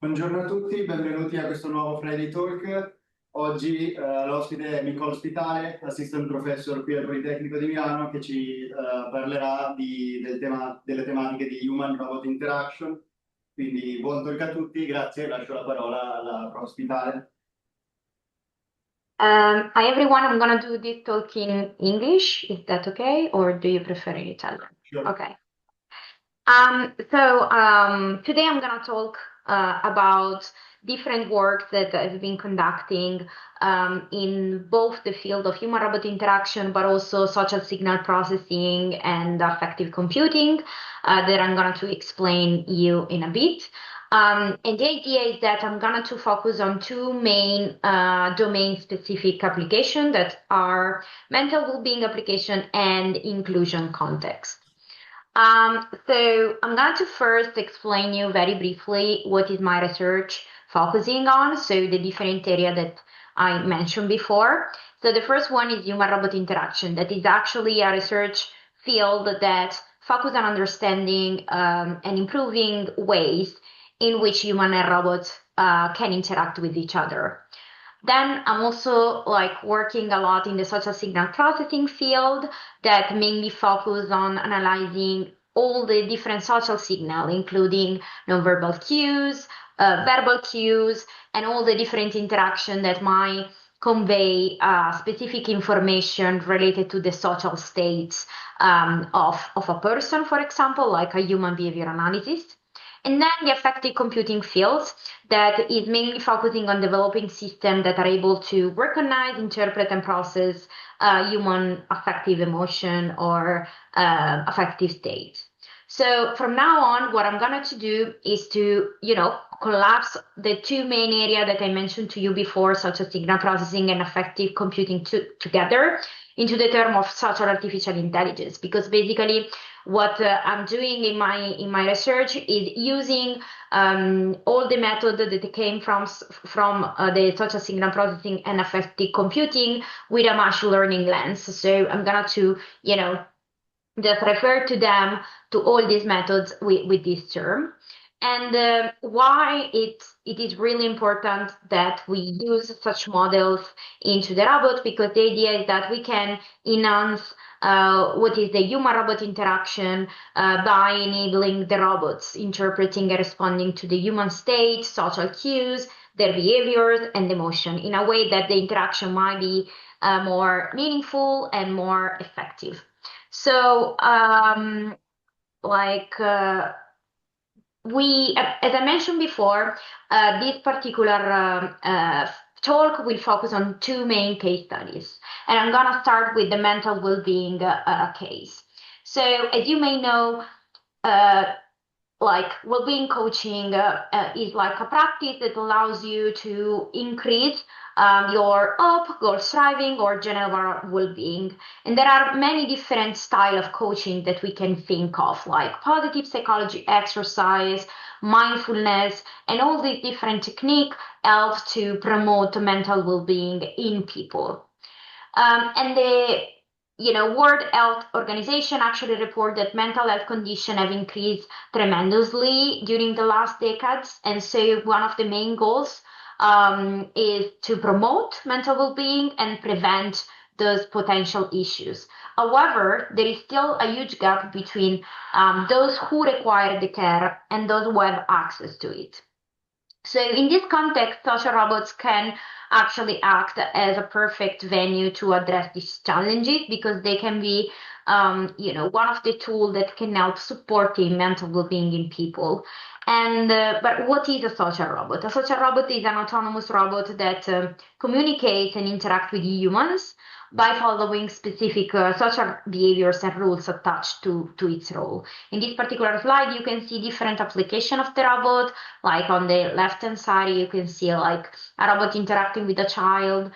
Buongiorno a tutti, benvenuti a questo nuovo Friday Talk. Oggi l'ospite è Micol Spitale, assistant professor qui al Politecnico di Milano, che ci parlerà delle tematiche di Human Robot Interaction. Quindi buon talk a tutti, grazie, lascio la parola alla prof Spitale. Hi everyone, I'm gonna do this talk in English. Is that okay? Or do you prefer in Italian? Sure. Okay. Today I'm gonna talk about different work that I've been conducting in both the field of human-robot interaction, but also social signal processing and affective computing that I'm going to explain you in a bit. And the idea is that I'm going to focus on two main domain-specific applications that are mental well-being application and inclusion context. So I'm going to first explain you very briefly what is my research focusing on, so the different area that I mentioned before. So the first one is human-robot interaction. That is actually a research field that focus on understanding and improving ways in which human and robots can interact with each other. Then I'm also like working a lot in the social signal processing field that mainly focus on analyzing all the different social signal, including nonverbal cues, verbal cues, and all the different interaction that might convey specific information related to the social states of a person, for example, like a human behavior analysis. And then the affective computing fields that is mainly focusing on developing systems that are able to recognize, interpret, and process human affective emotion or affective state. So from now on, what I'm going to do is to, collapse the two main areas that I mentioned to you before, such as signal processing and affective computing together into the term of social artificial intelligence, because basically what I'm doing in my research is using all the method that came from the social signal processing and affective computing with a machine learning lens. So I'm gonna to just refer to them to all these methods with this term. And why it is really important that we use such models into the robot, because the idea is that we can enhance what is the human-robot interaction by enabling the robots interpreting and responding to the human state, social cues, their behaviors, and emotion in a way that the interaction might be more meaningful and more effective. So, like as I mentioned before, this particular talk will focus on two main case studies, and I'm gonna start with the mental well-being case. So, as you may know, uh, like well-being coaching is like a practice that allows you to increase your hope, goal striving, or general well-being. And there are many different style of coaching that we can think of, like positive psychology, exercise, mindfulness, and all these different techniques help to promote mental well-being in people. And the World Health Organization actually report that mental health conditions have increased tremendously during the last decades. And so one of the main goals is to promote mental well-being and prevent those potential issues. However, there is still a huge gap between those who require the care and those who have access to it. So in this context, social robots can actually act as a perfect venue to address these challenges, because they can be, one of the tools that can help supporting mental well-being in people. And but what is a social robot? A social robot is an autonomous robot that communicates and interacts with humans by following specific social behaviors and rules attached to its role. In this particular slide, you can see different application of the robot. Like on the left-hand side, you can see like a robot interacting with a child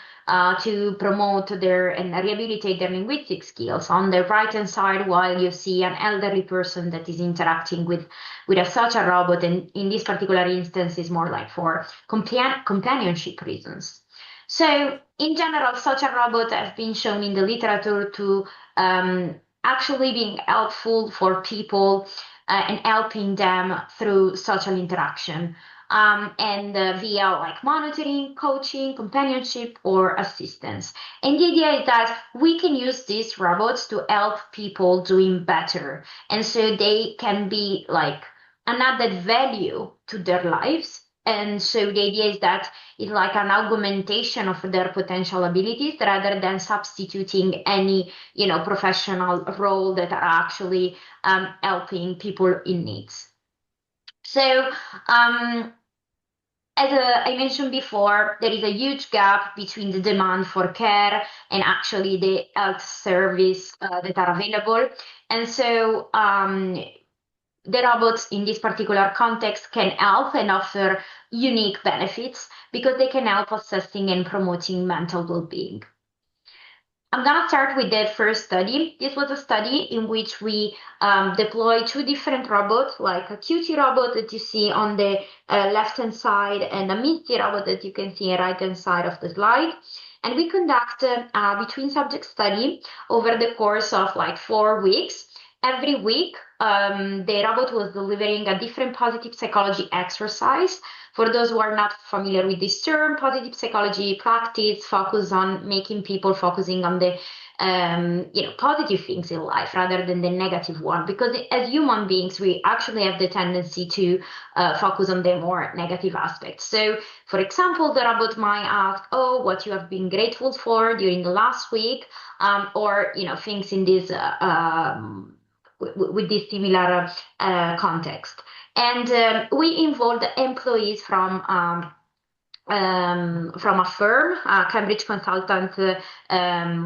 to promote their and rehabilitate their linguistic skills. On the right-hand side, while you see an elderly person that is interacting with a such a robot, and in this particular instance, is more like for companionship reasons. So, in general, such a robot has been shown in the literature to actually being helpful for people and helping them through social interaction. And via like monitoring, coaching, companionship, or assistance. And the idea is that we can use these robots to help people doing better. And so they can be like an added value to their lives. And so the idea is that it's like an augmentation of their potential abilities rather than substituting any, professional role that are actually helping people in needs. So, as I mentioned before, there is a huge gap between the demand for care and actually the health service that are available. And so the robots in this particular context can help and offer unique benefits because they can help assessing and promoting mental well-being. I'm going to start with the first study. This was a study in which we deployed two different robots, like a QT robot that you see on the left-hand side and a MISTI robot that you can see on the right-hand side of the slide. And we conducted a between subject study over the course of like 4 weeks. Every week, the robot was delivering a different positive psychology exercise. For those who are not familiar with this term, positive psychology practice focus on making people focusing on the positive things in life rather than the negative one. Because as human beings, we actually have the tendency to focus on the more negative aspects. So, for example, the robot might ask, "Oh, what you have been grateful for during the last week," or things in this with this similar context. And we involved employees from a firm, a Cambridge consultant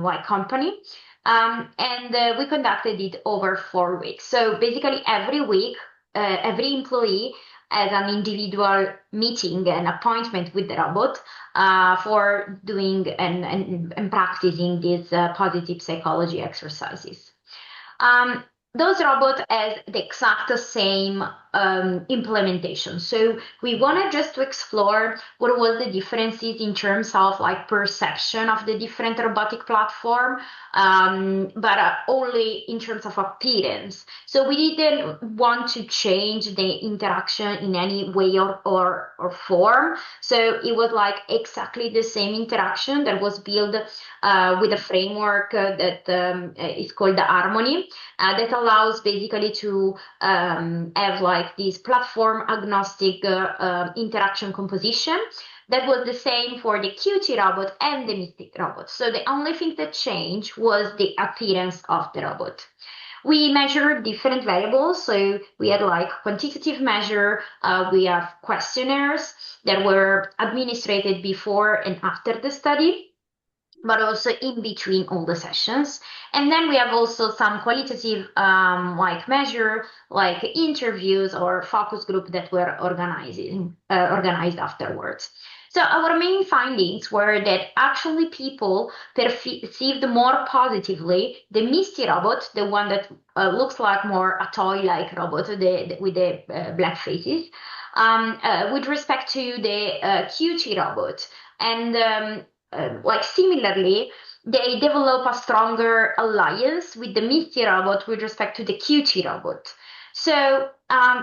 like company. And we conducted it over 4 weeks. So basically every week, every employee has an individual meeting and appointment with the robot for doing and practicing these positive psychology exercises. Those robots has the exact same implementation. So we wanted just to explore what was the differences in terms of like perception of the different robotic platform, but only in terms of appearance. So we didn't want to change the interaction in any way or form. So it was like exactly the same interaction that was built with a framework that is called the Harmony, that allows basically to have like this platform agnostic interaction composition. That was the same for the QT robot and the MISTIC robot. So the only thing that changed was the appearance of the robot. We measured different variables. So we had like quantitative measure. We have questionnaires that were administered before and after the study, but also in between all the sessions. And then we have also some qualitative like measure, like interviews or focus group that were organized afterwards. So our main findings were that actually people perceived more positively the MISTI robot, the one that looks like more a toy-like robot with the black faces, with respect to the QT robot. And like similarly, they develop a stronger alliance with the MISTI robot with respect to the QT robot. So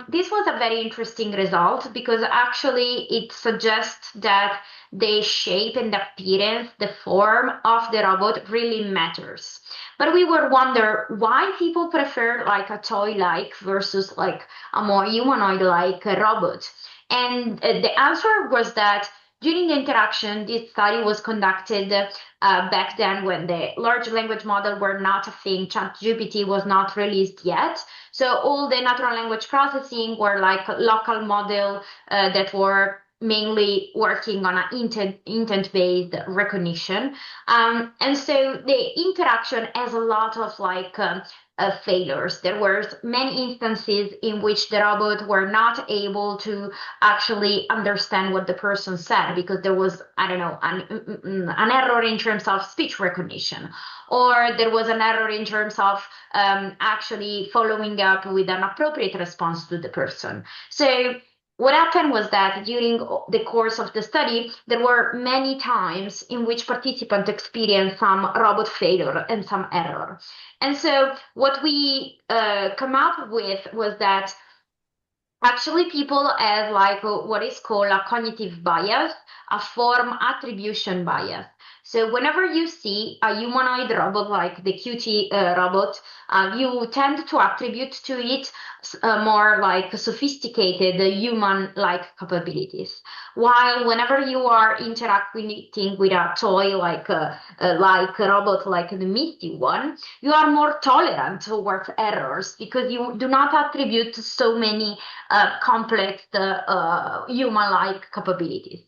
this was a very interesting result because actually it suggests that the shape and the appearance, the form of the robot really matters. But we were wonder why people prefer like a toy-like versus like a more humanoid-like robot. And the answer was that during the interaction, this study was conducted back then when the large language model were not a thing. ChatGPT was not released yet. So all the natural language processing were like local model that were mainly working on an intent-based recognition. And so the interaction has a lot of like failures. There were many instances in which the robot were not able to actually understand what the person said because there was, I don't know, an error in terms of speech recognition, or there was an error in terms of actually following up with an appropriate response to the person. So what happened was that during the course of the study, there were many times in which participants experienced some robot failure and some error. And so what we come up with was that actually people have like what is called a cognitive bias, a form attribution bias. So whenever you see a humanoid robot like the QT robot, you tend to attribute to it more like sophisticated human-like capabilities. While whenever you are interacting with a toy like a robot like the Misty one, you are more tolerant towards errors because you do not attribute so many complex human-like capabilities.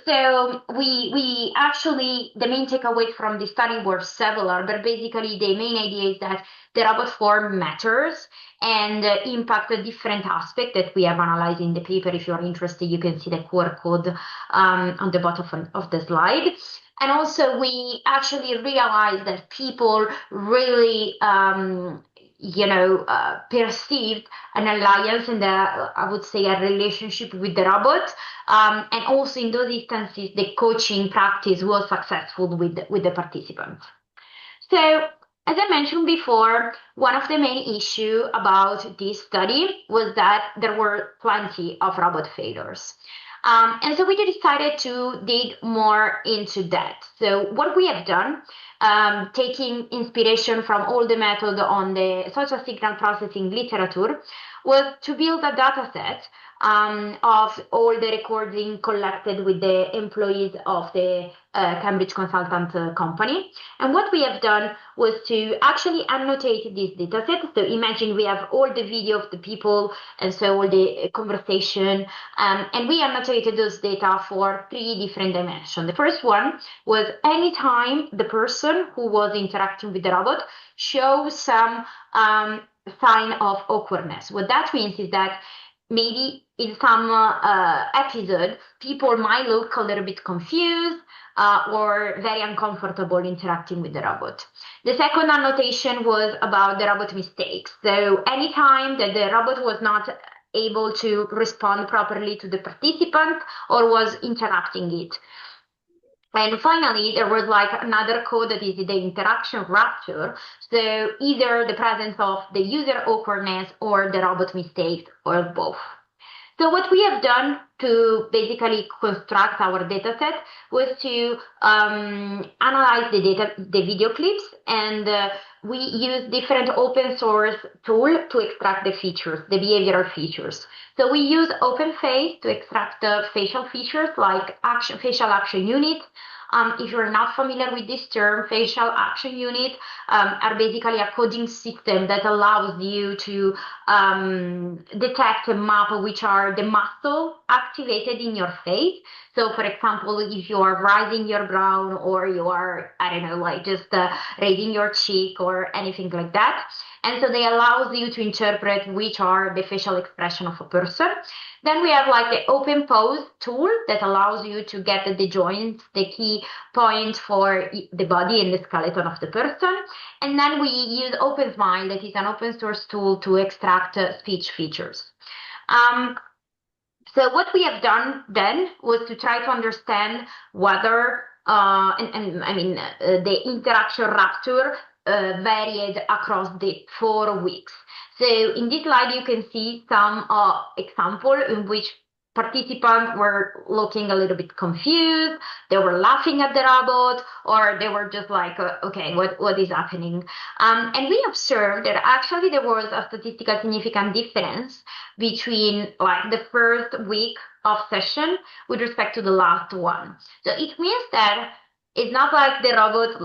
So we actually, the main takeaway from the study were several, but basically the main idea is that the robot form matters and impact the different aspects that we have analyzed in the paper. If you're interested, you can see the QR code on the bottom of the slide. And also we actually realized that people really perceived an alliance and I would say a relationship with the robot. And also in those instances, the coaching practice was successful with the participants. So as I mentioned before, one of the main issues about this study was that there were plenty of robot failures. And so we decided to dig more into that. So what we have done, taking inspiration from all the methods on the social signal processing literature, was to build a data set of all the recording collected with the employees of the Cambridge Consultant Company. And what we have done was to actually annotate this data set. So imagine we have all the video of the people and so all the conversation, and we annotated those data for 3 different dimensions. The first one was anytime the person who was interacting with the robot shows some sign of awkwardness. What that means is that maybe in some episode, people might look a little bit confused or very uncomfortable interacting with the robot. The second annotation was about the robot mistakes. So anytime that the robot was not able to respond properly to the participant or was interrupting it. And finally, there was like another code that is the interaction rupture. So either the presence of the user awkwardness or the robot mistakes or both. So what we have done to basically construct our data set was to analyze the video clips, and we use different open source tools to extract the features, the behavioral features. So we use OpenFace to extract the facial features like facial action units. If you're not familiar with this term, facial action units are basically a coding system that allows you to detect and map which are the muscles activated in your face. So, for example, if you are raising your brow or you are, I don't know, like just raising your cheek or anything like that. And so they allow you to interpret which are the facial expression of a person. Then we have like the open pose tool that allows you to get the joints, the key points for the body and the skeleton of the person. And then we use OpenSmile, that is an open source tool to extract speech features. So what we have done then was to try to understand whether, the interaction rupture varied across the 4 weeks. So in this slide, you can see some example in which participants were looking a little bit confused, they were laughing at the robot, or they were just like, okay, what is happening? And we observed that actually there was a statistically significant difference between like the first week of session with respect to the last one. So it means that it's not like the robot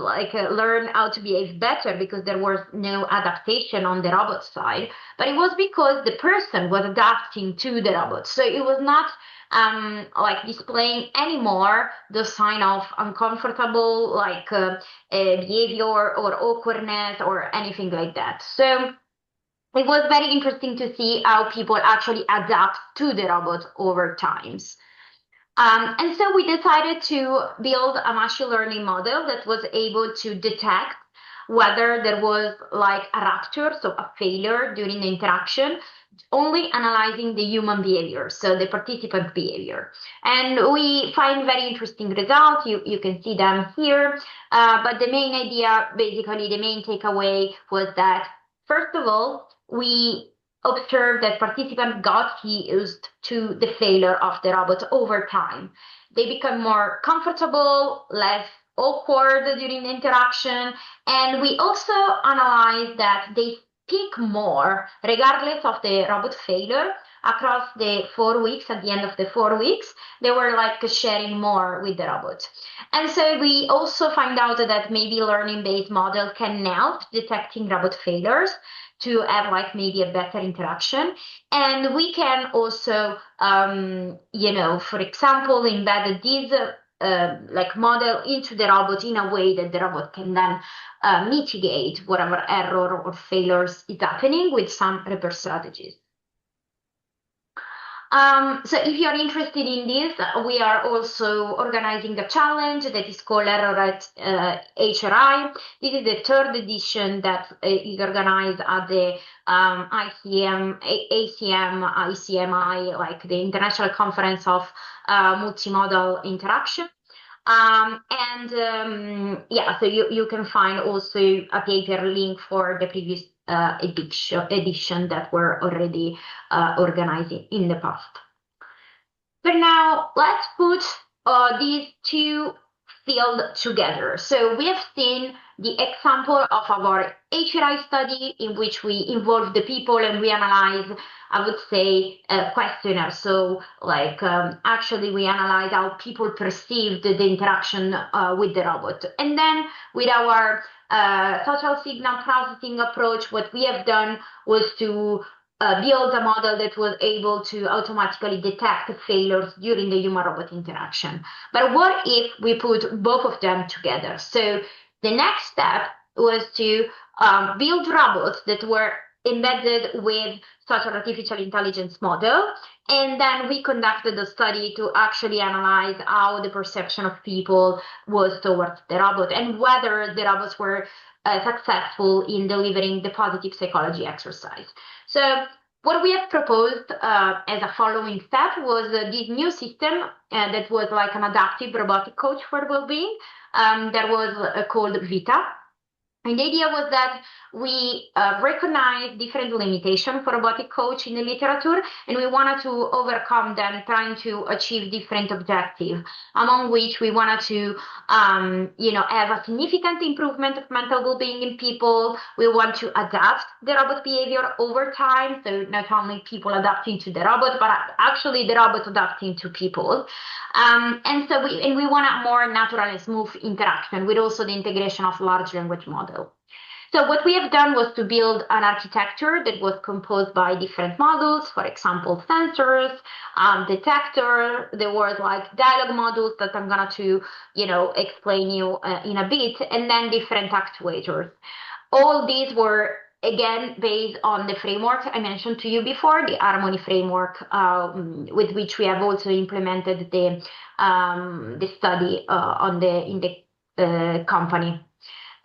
learned how to behave better because there was no adaptation on the robot side, but it was because the person was adapting to the robot. So it was not displaying anymore the sign of uncomfortable behavior or awkwardness or anything like that. So it was very interesting to see how people actually adapt to the robot over times. And so we decided to build a machine learning model that was able to detect whether there was like a rupture, so a failure during the interaction, only analyzing the human behavior, so the participant behavior. And we find very interesting results. You can see them here. But the main idea, basically, the main takeaway was that, first of all, we observed that participants got used to the failure of the robot over time. They become more comfortable, less awkward during the interaction, and we also analyzed that they speak more regardless of the robot failure across the 4 weeks. At the end of the 4 weeks, they were like sharing more with the robot. And so we also find out that maybe learning-based model can help detecting robot failures to have like maybe a better interaction. And we can also, for example, embed these like model into the robot in a way that the robot can then mitigate whatever error or failures is happening with some repair strategies. So if you're interested in this, we are also organizing a challenge that is called Error at HRI. This is the third edition that is organized at the ICMI, like the International Conference of Multimodal Interaction. So you can find also a paper link for the previous edition that were already organized in the past. But now let's put these two fields together. So we have seen the example of our HRI study in which we involve the people and we analyze, I would say, a questionnaire. So like actually we analyze how people perceived the interaction with the robot. And then with our social signal processing approach, what we have done was to build a model that was able to automatically detect failures during the human-robot interaction. But what if we put both of them together? So the next step was to build robots that were embedded with such an artificial intelligence model. And then we conducted a study to actually analyze how the perception of people was towards the robot and whether the robots were successful in delivering the positive psychology exercise. So what we have proposed as a following step was this new system that was like an adaptive robotic coach for well-being that was called Vita. And the idea was that we recognize different limitations for robotic coach in the literature, and we wanted to overcome them, trying to achieve different objectives, among which we wanted to, have a significant improvement of mental well-being in people. We want to adapt the robot behavior over time, so not only people adapting to the robot, but actually the robot adapting to people. And we want a more natural and smooth interaction with also the integration of large language model. So what we have done was to build an architecture that was composed by different modules, for example, sensors, detector. There was like dialogue modules that I'm going to, explain you in a bit, and then different actuators. All these were again based on the framework I mentioned to you before, the Harmony framework, with which we have also implemented the study in the company.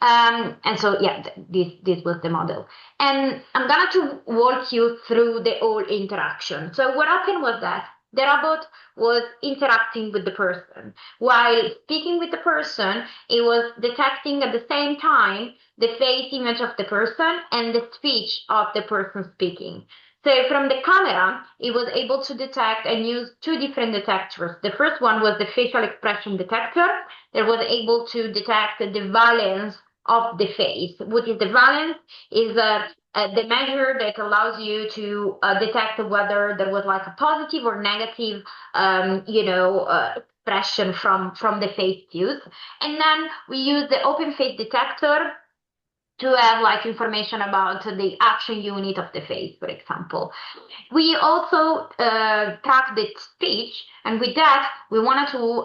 And so, yeah, this was the model. And I'm going to walk you through the whole interaction. So what happened was that the robot was interacting with the person. While speaking with the person, it was detecting at the same time the face image of the person and the speech of the person speaking. So from the camera, it was able to detect and use two different detectors. The first one was the facial expression detector that was able to detect the valence of the face. What is the valence? Is the measure that allows you to detect whether there was like a positive or negative, expression from the face used. And then we use the open face detector to have like information about the action unit of the face, for example. We also track the speech, and with that, we wanted to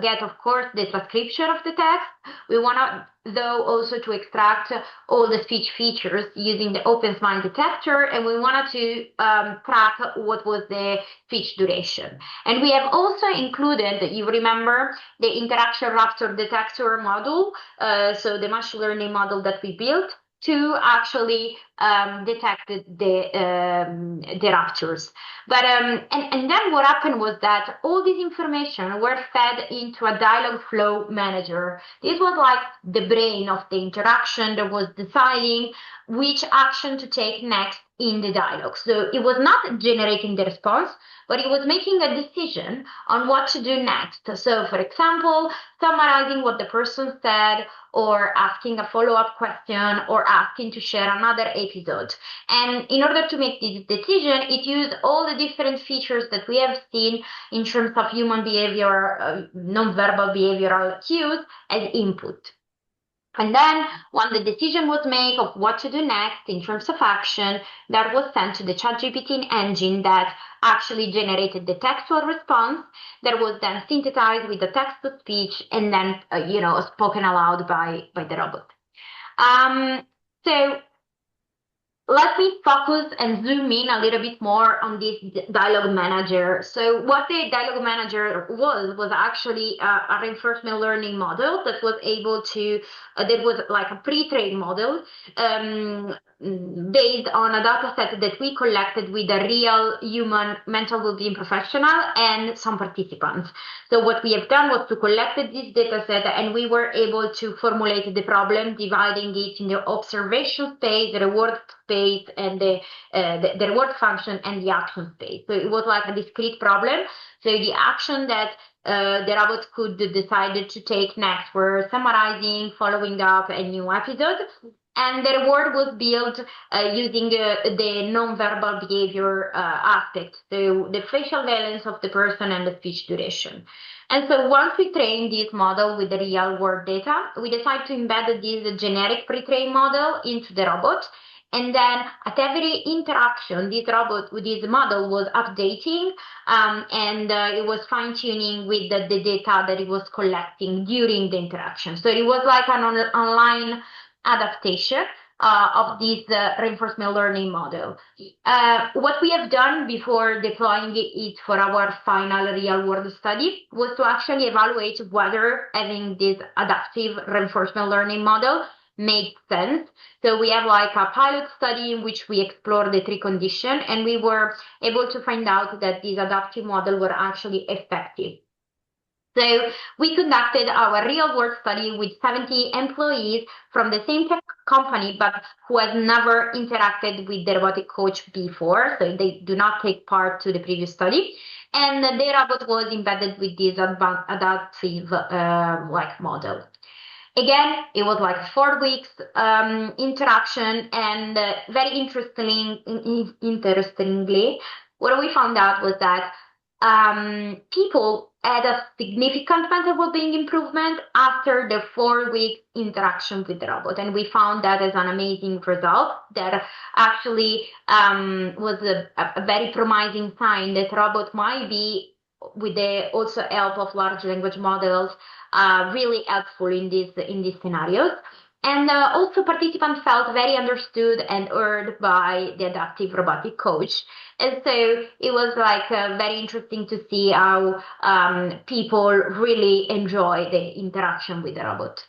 get, of course, the transcription of the text. We wanted, though, also to extract all the speech features using the open smile detector, and we wanted to track what was the speech duration. And we have also included, you remember, the interaction raptor detector model, so the machine learning model that we built, to actually detected the ruptures. But and then what happened was that all this information were fed into a dialogue flow manager. This was like the brain of the interaction that was deciding which action to take next in the dialogue. So it was not generating the response, but it was making a decision on what to do next. So, for example, summarizing what the person said, or asking a follow-up question, or asking to share another episode. And in order to make this decision, it used all the different features that we have seen in terms of human behavior, non-verbal behavioral cues as input. And then when the decision was made of what to do next in terms of action, that was sent to the ChatGPT engine that actually generated the textual response that was then synthesized with the text-to-speech and then, spoken aloud by the robot. So let me focus and zoom in a little bit more on this dialogue manager. So what the dialogue manager was actually a reinforcement learning model that was able to, that was like a pre-trained model based on a data set that we collected with a real human mental well-being professional and some participants. So what we have done was to collect this data set, and we were able to formulate the problem, dividing it in the observation space, the reward space, and the reward function and the action space. So it was like a discrete problem. So the action that the robot could decide to take next were summarizing, following up a new episode. And the reward was built using the non-verbal behavior aspect, so the facial valence of the person and the speech duration. And so once we trained this model with the real world data, we decided to embed this generic pre-trained model into the robot. And then at every interaction, this model was updating, and it was fine-tuning with the data that it was collecting during the interaction. So it was like an online adaptation of this reinforcement learning model. What we have done before deploying it for our final real-world study was to actually evaluate whether having this adaptive reinforcement learning model makes sense. So we have like a pilot study in which we explored the three conditions, and we were able to find out that these adaptive models were actually effective. So we conducted our real-world study with 70 employees from the same tech company, but who has never interacted with the robotic coach before, so they do not take part to the previous study. And the robot was embedded with this adaptive model. Again, it was like 4 weeks interaction, and very interestingly, what we found out was that people had a significant mental well-being improvement after the 4-week interaction with the robot. And we found that as an amazing result that actually was a very promising sign that robot might be, with the also help of large language models, really helpful in these scenarios. And also participants felt very understood and heard by the adaptive robotic coach. And so it was like very interesting to see how people really enjoy the interaction with the robot.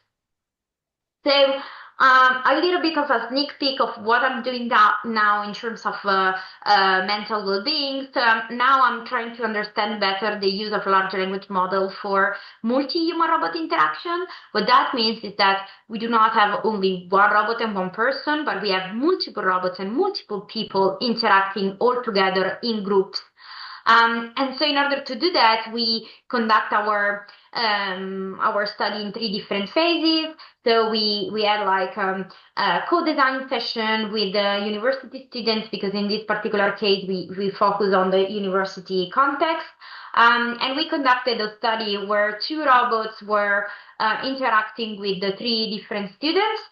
So a little bit of a sneak peek of what I'm doing now in terms of mental well-being. So now I'm trying to understand better the use of large language model for multi-human robot interaction. What that means is that we do not have only one robot and one person, but we have multiple robots and multiple people interacting all together in groups. And so in order to do that, we conduct our study in 3 different phases. So we had like a co-design session with the university students, because in this particular case, we focus on the university context. And we conducted a study where 2 robots were interacting with the 3 different students.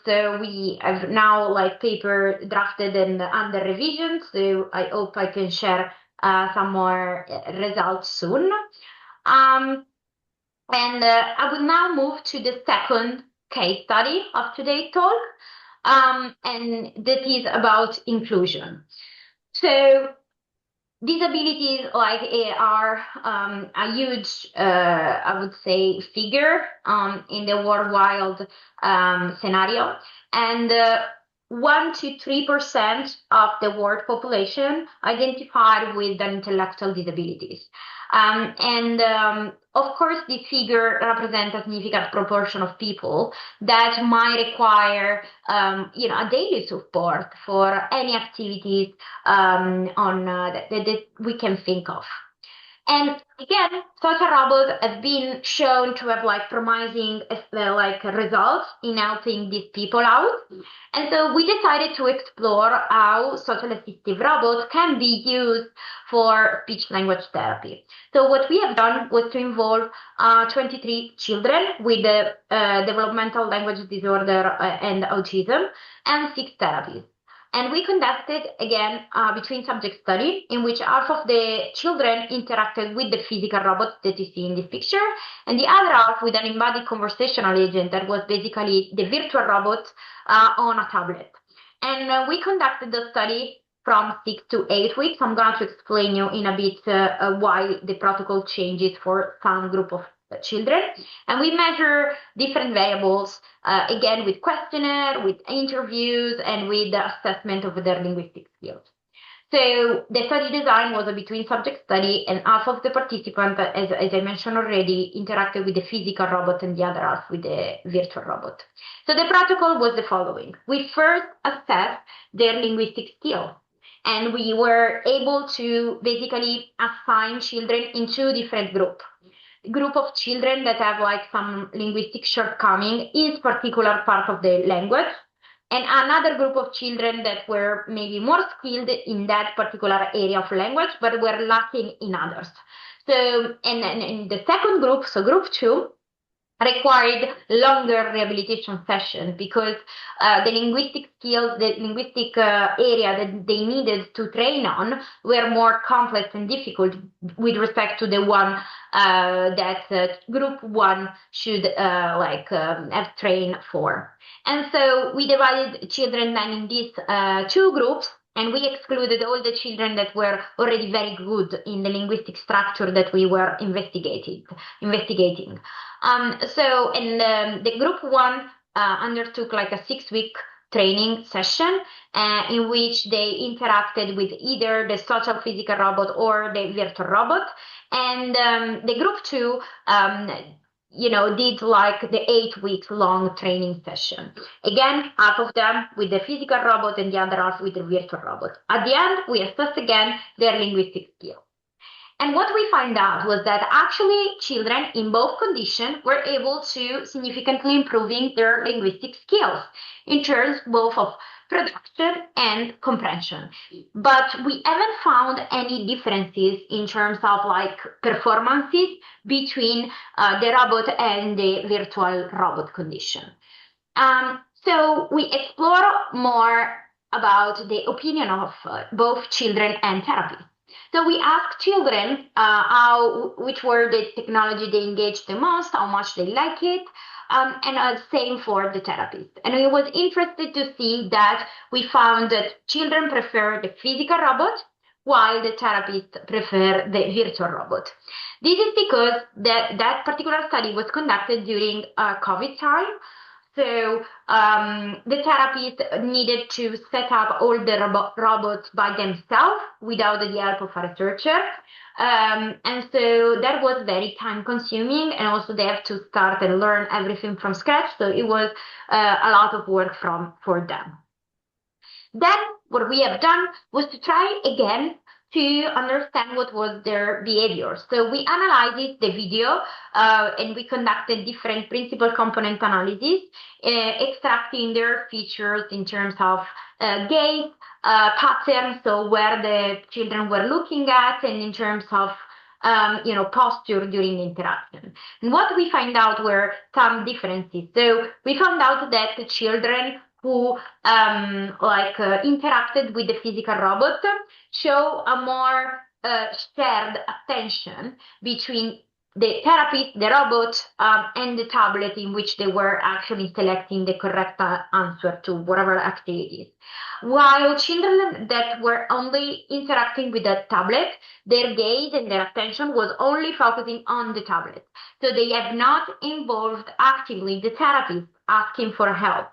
So we have now like paper drafted and under revision. So I hope I can share some more results soon. And I will now move to the second case study of today's talk, and that is about inclusion. So disabilities are a huge, I would say, figure in the worldwide scenario. And 1 to 3% of the world population identified with intellectual disabilities. Of course, this figure represents a significant proportion of people that might require, a daily support for any activities that we can think of. And again, social robots have been shown to have promising results in helping these people out. And so we decided to explore how social assistive robots can be used for speech language therapy. So what we have done was to involve 23 children with developmental language disorder and autism and 6 therapists. And we conducted, again, between subject study in which half of the children interacted with the physical robot that you see in this picture, and the other half with an embodied conversational agent that was basically the virtual robot on a tablet. And we conducted the study from 6 to 8 weeks. I'm going to explain you in a bit why the protocol changes for some group of children. And we measure different variables, again, with questionnaire, with interviews, and with the assessment of their linguistic skills. So the study design was a between subject study, and half of the participants, as I mentioned already, interacted with the physical robot and the other half with the virtual robot. So the protocol was the following. We first assessed their linguistic skills, and we were able to basically assign children in 2 different groups. Group of children that have some linguistic shortcoming in particular part of the language, and another group of children that were maybe more skilled in that particular area of language, but were lacking in others. So, and in the second group, so group 2, required longer rehabilitation sessions because the linguistic skills, the linguistic area that they needed to train on were more complex and difficult with respect to the one that group 1 should have trained for. And so we divided children then in these 2 groups, and we excluded all the children that were already very good in the linguistic structure that we were investigating. The group 1 undertook a 6-week training session in which they interacted with either the social physical robot or the virtual robot. And the group 2 did the 8 weeks long training session. Again, half of them with the physical robot and the other half with the virtual robot. At the end, we assessed again their linguistic skills. And what we found out was that actually children in both conditions were able to significantly improving their linguistic skills in terms both of production and comprehension. But we haven't found any differences in terms of performances between the robot and the virtual robot condition. So we explore more about the opinion of both children and therapists. So we asked children which were the technology they engaged the most, how much they like it, and same for the therapist. And we was interested to see that we found that children prefer the physical robot, while the therapists prefer the virtual robot. This is because that particular study was conducted during COVID time. So the therapist needed to set up all the robots by themselves without the help of a researcher. And so that was very time consuming, and also they have to start and learn everything from scratch. So it was a lot of work for them. Then what we have done was to try again to understand what was their behavior. So we analyzed the video and we conducted different principal component analysis, extracting their features in terms of gaze, pattern, so where the children were looking at, and in terms of posture during the interaction. And what we find out were some differences. So we found out that the children who interacted with the physical robot show a more shared attention between the therapist, the robot, and the tablet in which they were actually selecting the correct answer to whatever activities. While children that were only interacting with the tablet, their gaze and their attention was only focusing on the tablet. So they have not involved actively the therapist asking for help.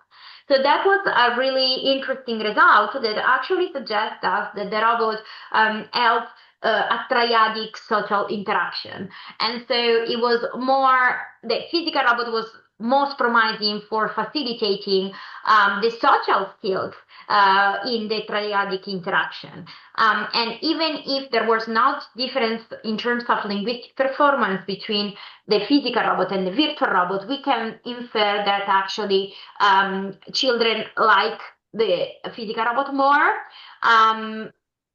So that was a really interesting result that actually suggests us that the robot helped a triadic social interaction. And so it was more, the physical robot was most promising for facilitating the social skills in the triadic interaction. And even if there was not difference in terms of linguistic performance between the physical robot and the virtual robot, we can infer that actually children like the physical robot more.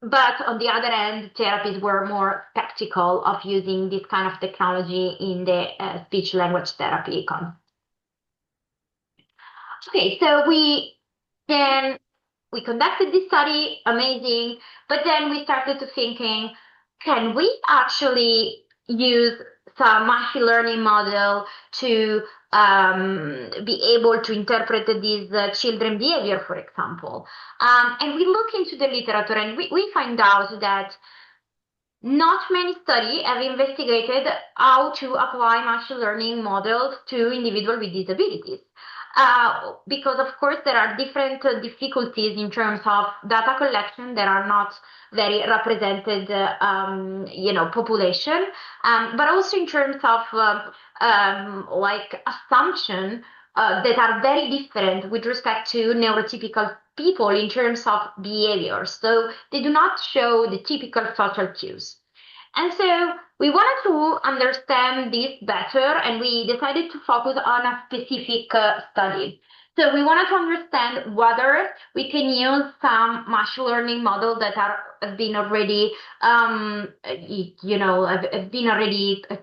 But on the other hand, therapists were more skeptical of using this kind of technology in the speech language therapy context. Okay, so we conducted this study, amazing, but then we started to thinking, can we actually use some machine learning model to be able to interpret these children behavior, for example? And we look into the literature and we find out that not many studies have investigated how to apply machine learning models to individuals with disabilities. Because of course there are different difficulties in terms of data collection that are not very represented, population, but also in terms of like assumption that are very different with respect to neurotypical people in terms of behavior. So they do not show the typical social cues. And so we wanted to understand this better, and we decided to focus on a specific study. So we wanted to understand whether we can use some machine learning models that have been already,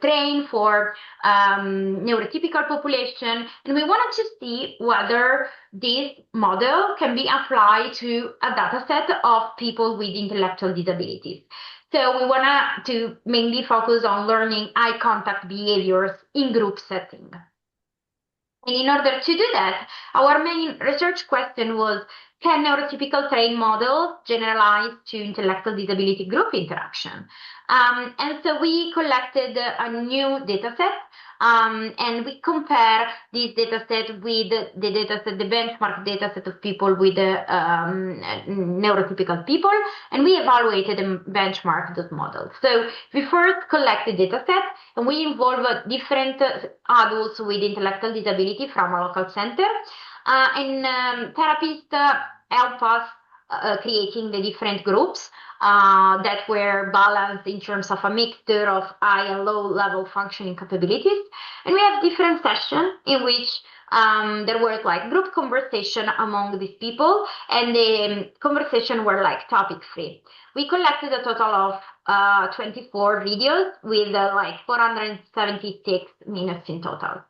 trained for neurotypical population, and we wanted to see whether this model can be applied to a data set of people with intellectual disabilities. So we want to mainly focus on learning eye contact behaviors in group setting. And in order to do that, our main research question was, can neurotypical trained models generalize to intellectual disability group interaction? And so we collected a new data set, and we compare this data set with the data set, the benchmark data set of people with neurotypical people, and we evaluated and benchmarked those models. So we first collected data set, and we involved different adults with intellectual disability from a local center, and therapists help us creating the different groups that were balanced in terms of a mixture of high and low level functioning capabilities. And we have different sessions in which there was like group conversation among these people, and the conversation were like topic free. We collected a total of 24 videos with like 476 minutes in total.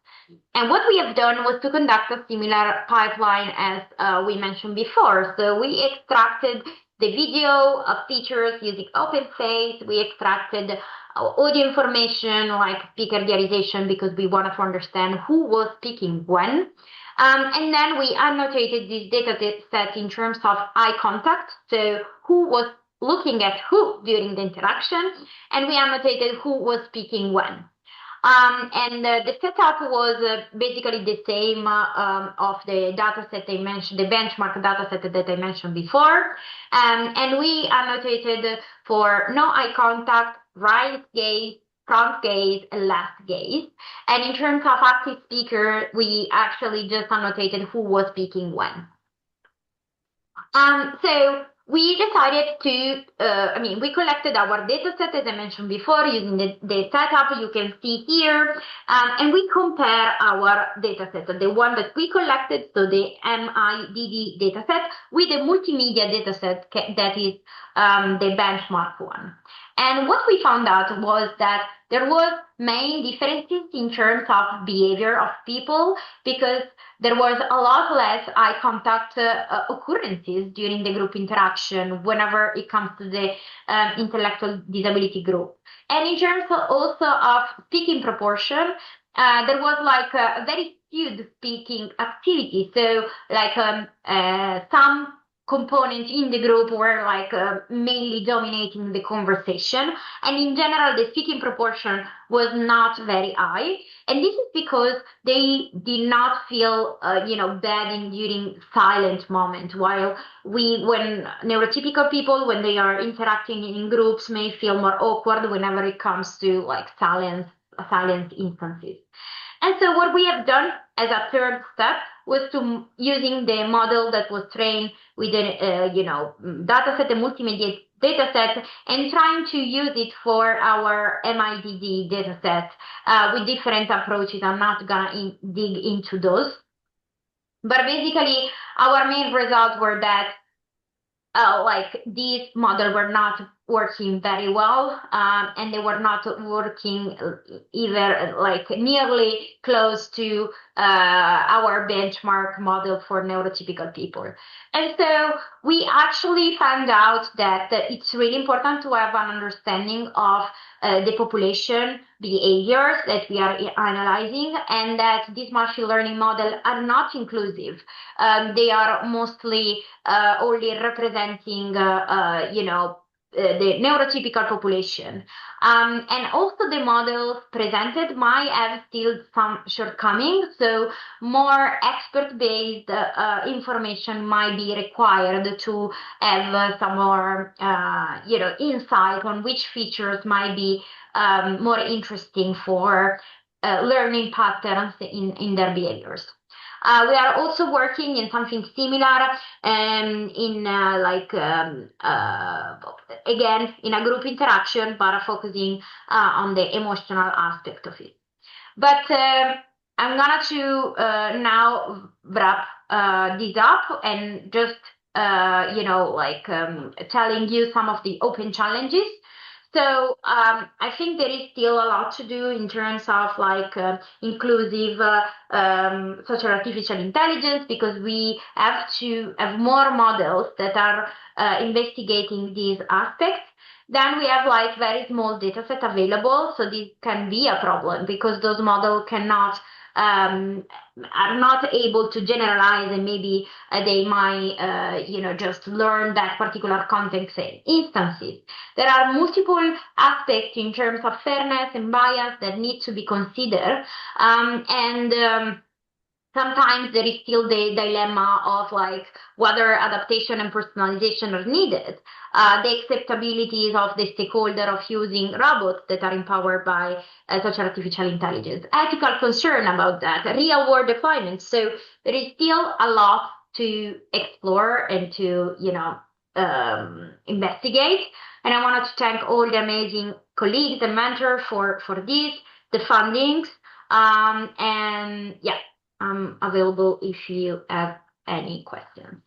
And what we have done was to conduct a similar pipeline as we mentioned before. So we extracted the video features using OpenFace. We extracted audio information like speaker diarization because we wanted to understand who was speaking when. And then we annotated this data set in terms of eye contact. So who was looking at who during the interaction, and we annotated who was speaking when. And the setup was basically the same of the data set I mentioned, the benchmark data set that I mentioned before. And we annotated for no eye contact, right gaze, front gaze, and left gaze. And in terms of active speaker, we actually just annotated who was speaking when. So we decided to, we collected our data set, as I mentioned before, using the setup you can see here, and we compare our data set, the one that we collected, so the MIDD data set, with the multimedia data set that is the benchmark one. And what we found out was that there was main differences in terms of behavior of people, because there was a lot less eye contact occurrences during the group interaction whenever it comes to the intellectual disability group. And in terms also of speaking proportion, there was like a very skewed speaking activity. So like some components in the group were like mainly dominating the conversation, and in general the speaking proportion was not very high, and this is because they did not feel bad during silent moment, while when neurotypical people, when they are interacting in groups, may feel more awkward whenever it comes to like silent instances. And so what we have done as a third step was to using the model that was trained with a data set, a multimedia data set, and trying to use it for our MIDD data set with different approaches. I'm not gonna dig into those, but basically our main results were that like these models were not working very well, and they were not working either like nearly close to our benchmark model for neurotypical people. And so we actually found out that it's really important to have an understanding of the population behaviors that we are analyzing, and that these machine learning models are not inclusive. They are mostly only representing, the neurotypical population. And also the models presented might have still some shortcomings, so more expert-based information might be required to have some more, insight on which features might be more interesting for learning patterns in their behaviors. We are also working in something similar, again, in a group interaction, but focusing on the emotional aspect of it. But I'm gonna to now wrap this up and just telling you some of the open challenges. So I think there is still a lot to do in terms of inclusive such artificial intelligence, because we have to have more models that are investigating these aspects. Then we have like very small data set available, so this can be a problem because those models cannot are not able to generalize, and maybe they might just learn that particular context instances. There are multiple aspects in terms of fairness and bias that need to be considered, and sometimes there is still the dilemma of like whether adaptation and personalization are needed, the acceptabilities of the stakeholder of using robots that are empowered by such artificial intelligence, ethical concern about that, real world deployment. So there is still a lot to explore and to investigate. And I wanted to thank all the amazing colleagues and mentors for this, the fundings, and yeah. I'm available if you have any questions.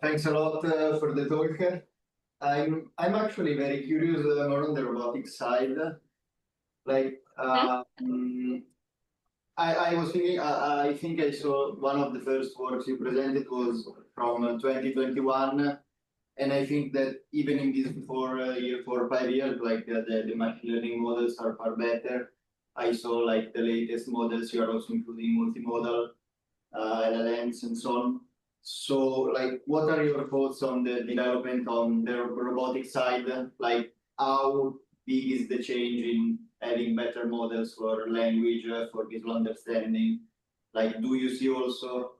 Thanks a lot for the talk. I'm actually very curious more on the robotics side. Like, I was thinking, I think I saw one of the first works you presented was from 2021, and I think that even in these 4 or 5 years, like the machine learning models are far better. I saw like the latest models, you are also including multimodal LLMs and so on. So like, what are your thoughts on the development on the robotic side? Like, how big is the change in having better models for language, for visual understanding? Like, do you see also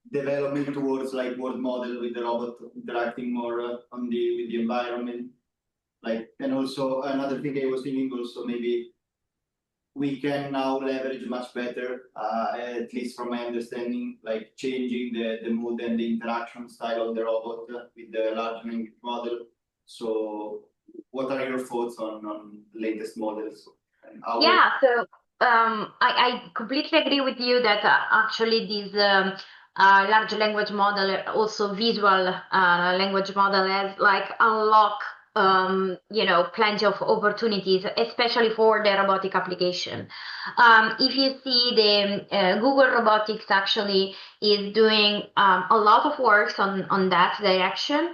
development towards like word model with the robot interacting more with the environment? Like, and also another thing I was thinking also, maybe we can now leverage much better, at least from my understanding, like changing the mood and the interaction style of the robot with the large language model. So what are your thoughts on latest models? And how so I completely agree with you that actually these large language model, also visual language model, has like unlock plenty of opportunities, especially for the robotic application. If you see the Google Robotics actually is doing a lot of works on that direction.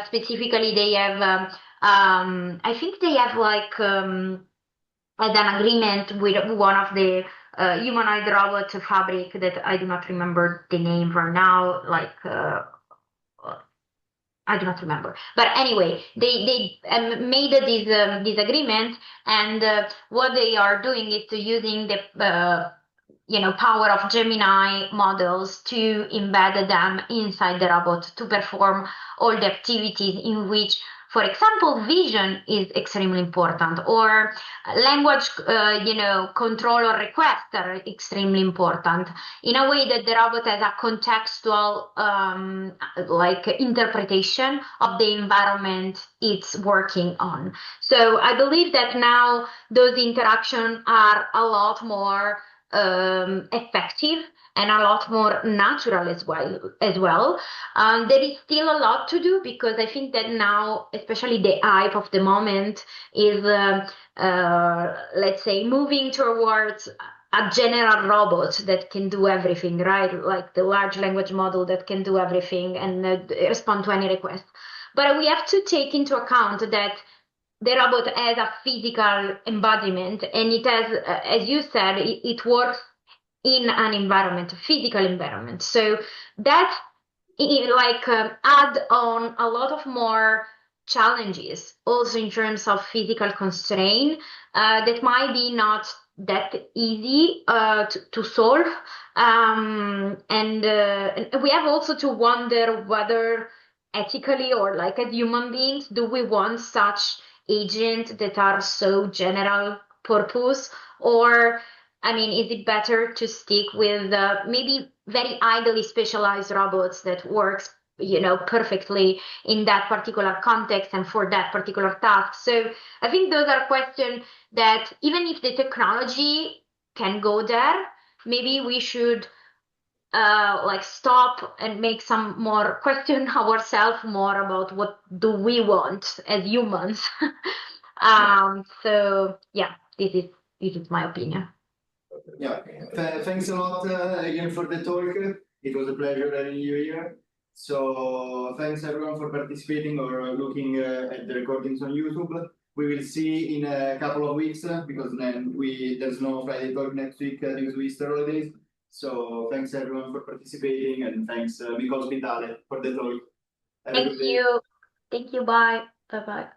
Specifically, they have, I think they have like had an agreement with one of the humanoid robot fabric that I do not remember the name right now, like I do not remember. But anyway, they made this agreement, and what they are doing is to using the power of Gemini models to embed them inside the robot to perform all the activities in which, for example, vision is extremely important, or language, control or requests are extremely important, in a way that the robot has a contextual, like interpretation of the environment it's working on. So I believe that now those interactions are a lot more effective and a lot more natural as well. There is still a lot to do, because I think that now, especially the hype of the moment is, let's say, moving towards a general robot that can do everything, right? Like the large language model that can do everything and respond to any request. But we have to take into account that the robot has a physical embodiment, and it has, as you said, it works in an environment, a physical environment. So that add on a lot of more challenges, also in terms of physical constraint, that might be not that easy to solve. And we have also to wonder whether ethically, or like as human beings, do we want such agents that are so general purpose? Or, I mean, is it better to stick with maybe very highly specialized robots that works, perfectly in that particular context and for that particular task? So I think those are questions that, even if the technology can go there, maybe we should stop and make some more question ourselves more about what do we want as humans. So yeah, this is my opinion. Yeah, thanks a lot again for the talk. It was a pleasure having you here. So thanks everyone for participating or looking at the recordings on YouTube. We will see in a couple of weeks because then there's no Friday talk next week due to Easter holidays. So thanks everyone for participating, and thanks Micol Spitale for the talk. Thank you. Thank you. Bye. Bye bye.